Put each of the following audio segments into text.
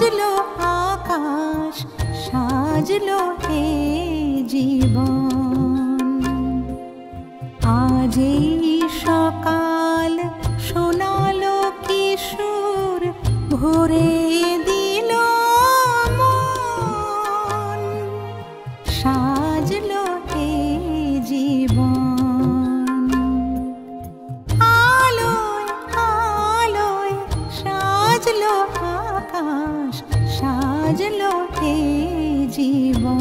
সাজলো আকাশ, সাজলো হে জীবন। আজ এই সকাল শোনালো কিশোর, ভরে দিল মন। সাজলো হে জীবন, আলোয় আলোয় সাজলো আকাশ, সাজলো হে জীবন।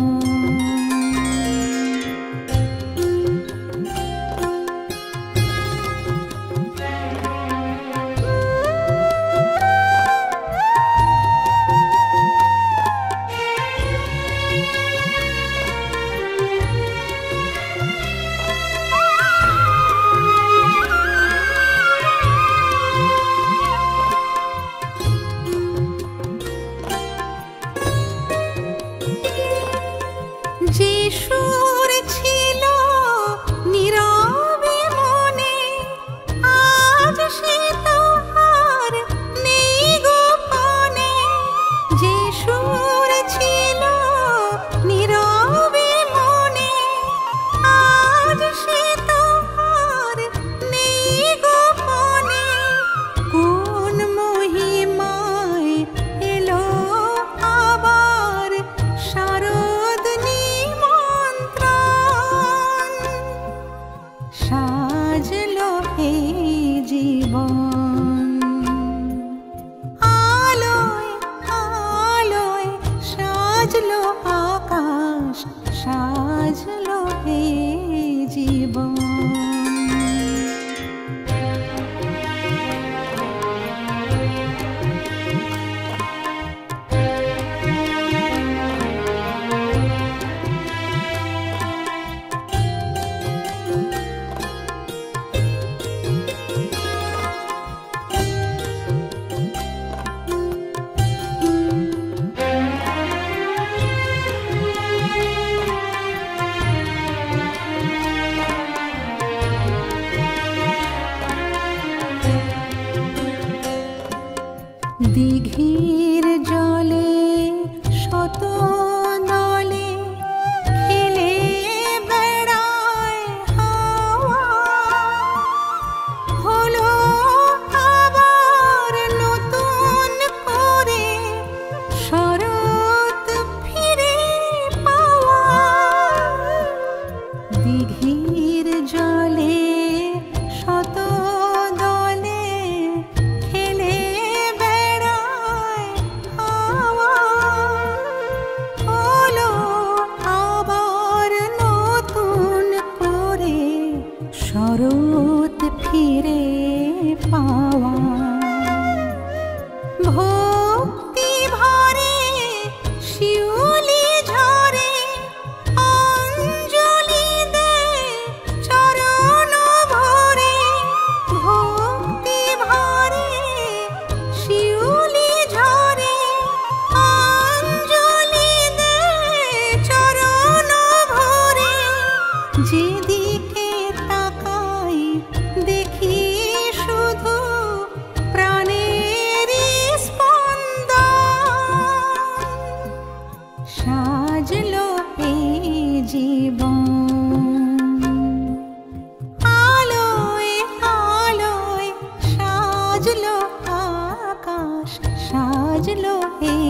যে সুর ছিল নীরবে মনে, আজ সে তো আর নেই গোপনে। যে সুর ছিল নীরবে মনে, আজ সে তো আর নেই গোপনে। কোন মহিমায় এলো আবার শারদ নিমন্ত্রণ। সাজলো হে জীবন, আলোয় আলোয় সাজলো আকাশ, সাজলো হে জীবন। দিঘির জলে শত দলে খেলে বেড়ায় হাওয়া। হলো আবার নতুন করে শরৎ ফিরে পাওয়া। দিঘির জলে শত দলে খেলে বেড়ায় হাওয়া। হলো আবার নতুন করে শরৎ ফিরে পাওয়া। ভক্তি ভরে শিউলি ঝরে, অঞ্জলি দে চরণ ভরে। ভক্তি ভরে শিউলি ঝরে, অঞ্জলি দে চরণ ভরে। যেদিকে তাকাই দেখি শুধু প্রাণের স্পন্দন। সাজলো এই জীবন, আলোয় আলোয় সাজলো আকাশ, সাজলো এই